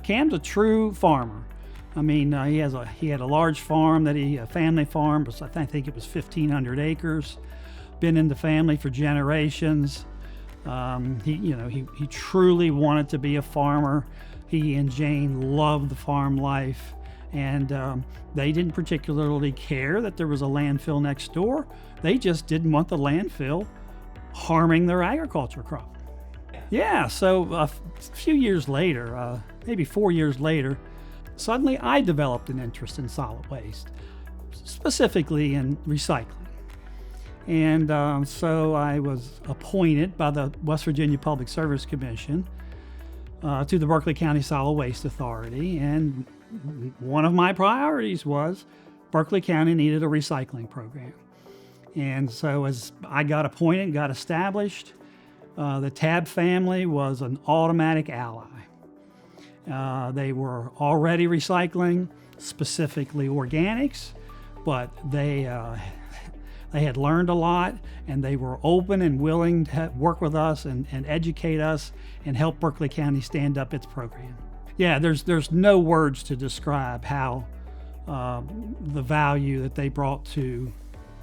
Cam's a true farmer. I mean, he had a large farm a family farm, but I think it was 1,500 acres. Been in the family for generations. He truly wanted to be a farmer. He and Jane loved the farm life, and they didn't particularly care that there was a landfill next door. They just didn't want the landfill harming their agriculture crop. Yeah, so a few years later, maybe 4 years later, suddenly I developed an interest in solid waste, specifically in recycling. And so I was appointed by the West Virginia Public Service Commission to the Berkeley County Solid Waste Authority. And one of my priorities was Berkeley County needed a recycling program. And so as I got appointed and got established, the Tabb family was an automatic ally. They were already recycling, specifically organics, but they had learned a lot, and they were open and willing to work with us and educate us and help Berkeley County stand up its program. Yeah, there's no words to describe how the value that they brought to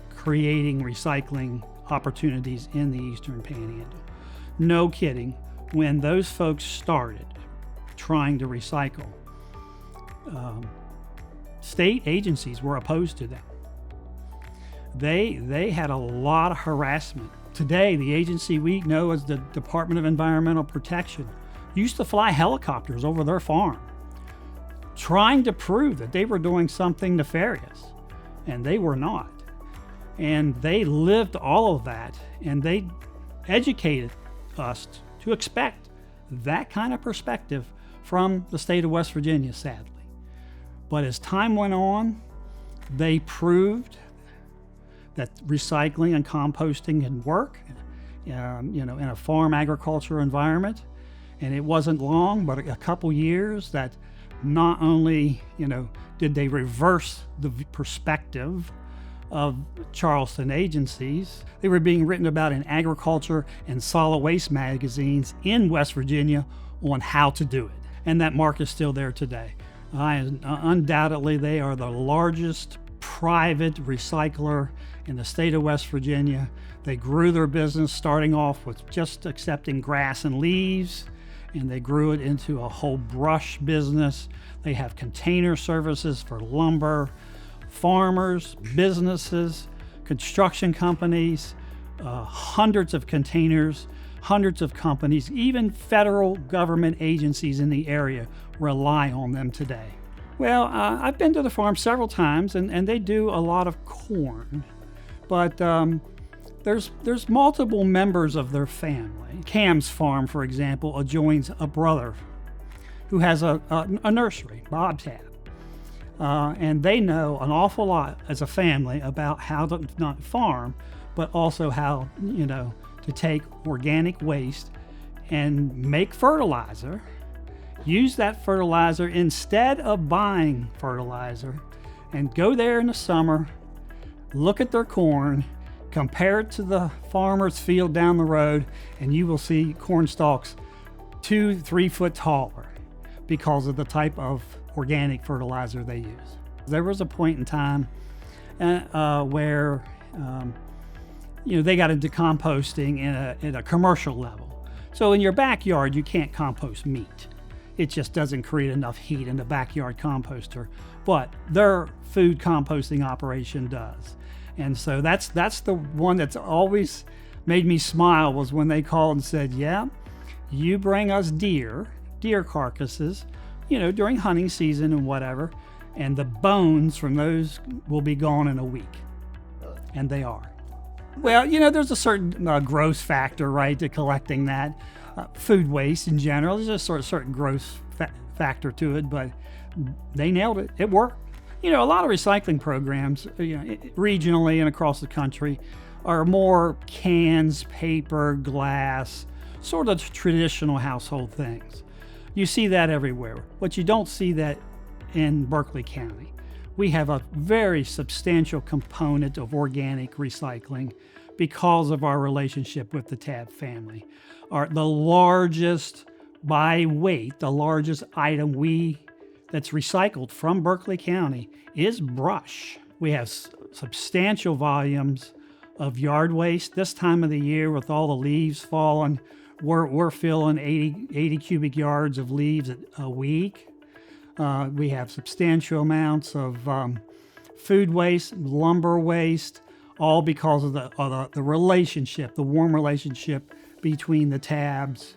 creating recycling opportunities in the Eastern Panhandle. No kidding, when those folks started trying to recycle, state agencies were opposed to them. They had a lot of harassment. Today, the agency we know as the Department of Environmental Protection used to fly helicopters over their farm, trying to prove that they were doing something nefarious, and they were not. And they lived all of that, and they educated us to expect that kind of perspective from the state of West Virginia, sadly. But as time went on, they proved that recycling and composting can work, in a farm agriculture environment. And it wasn't long, but a couple years, that not only, did they reverse the perspective of Charleston agencies, they were being written about in agriculture and solid waste magazines in West Virginia on how to do it. And that mark is still there today. Undoubtedly, they are the largest private recycler in the state of West Virginia. They grew their business starting off with just accepting grass and leaves, and they grew it into a whole brush business. They have container services for lumber, farmers, businesses, construction companies, hundreds of containers, hundreds of companies, even federal government agencies in the area rely on them today. Well, I've been to the farm several times, and they do a lot of corn, but there's multiple members of their family. Cam's farm, for example, adjoins a brother who has a nursery, Bob Tabb. And they know an awful lot as a family about how to not farm, but also how, to take organic waste and make fertilizer, use that fertilizer instead of buying fertilizer, and go there in the summer, look at their corn, compare it to the farmer's field down the road, and you will see corn stalks 2-3 foot taller because of the type of organic fertilizer they use. There was a point in time where they got into composting in a commercial level. So in your backyard, you can't compost meat. It just doesn't create enough heat in the backyard composter, but their food composting operation does. And so that's the one that's always made me smile, was when they called and said, yeah, you bring us deer carcasses, during hunting season and whatever, and the bones from those will be gone in a week. And they are. Well, there's a certain gross factor, right, to collecting that. Food waste in general, there's a certain gross factor to it, but they nailed it. It worked. A lot of recycling programs, regionally and across the country, are more cans, paper, glass, sort of traditional household things. You see that everywhere, but you don't see that in Berkeley County. We have a very substantial component of organic recycling because of our relationship with the Tabb family. The largest By weight, the largest item that's recycled from Berkeley County is brush. We have substantial volumes of yard waste. This time of the year, with all the leaves falling, we're filling 80 cubic yards of leaves a week. We have substantial amounts of food waste, lumber waste, all because of the relationship, the warm relationship between the Tabbs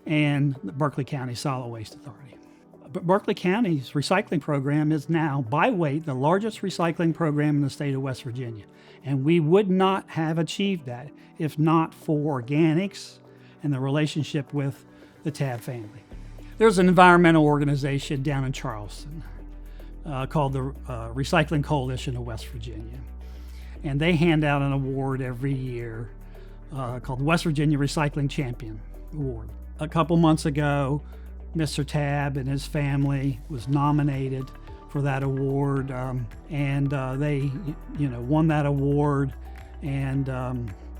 and the Berkeley County Solid Waste Authority. But Berkeley County's recycling program is now, by weight, the largest recycling program in the state of West Virginia. And we would not have achieved that if not for organics and the relationship with the Tabb family. There's an environmental organization down in Charleston called the Recycling Coalition of West Virginia. And they hand out an award every year called the West Virginia Recycling Champion Award. A couple months ago, Mr. Tabb and his family was nominated for that award, and they, won that award. And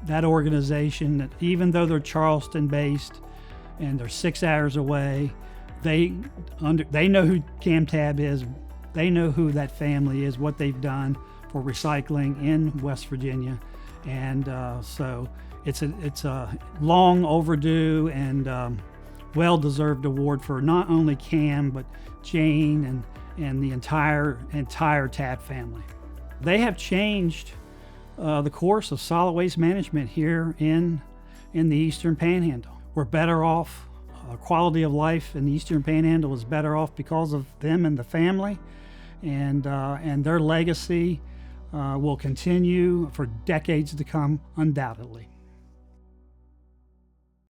that organization, even though they're Charleston-based and they're 6 hours away, they know who Cam Tabb is. They know who that family is, what they've done for recycling in West Virginia, and so it's a long overdue and well-deserved award for not only Cam but Jane and the entire Tabb family. They have changed the course of solid waste management here in the Eastern Panhandle. We're better off. Quality of life in the Eastern Panhandle is better off because of them and the family, and their legacy will continue for decades to come, undoubtedly.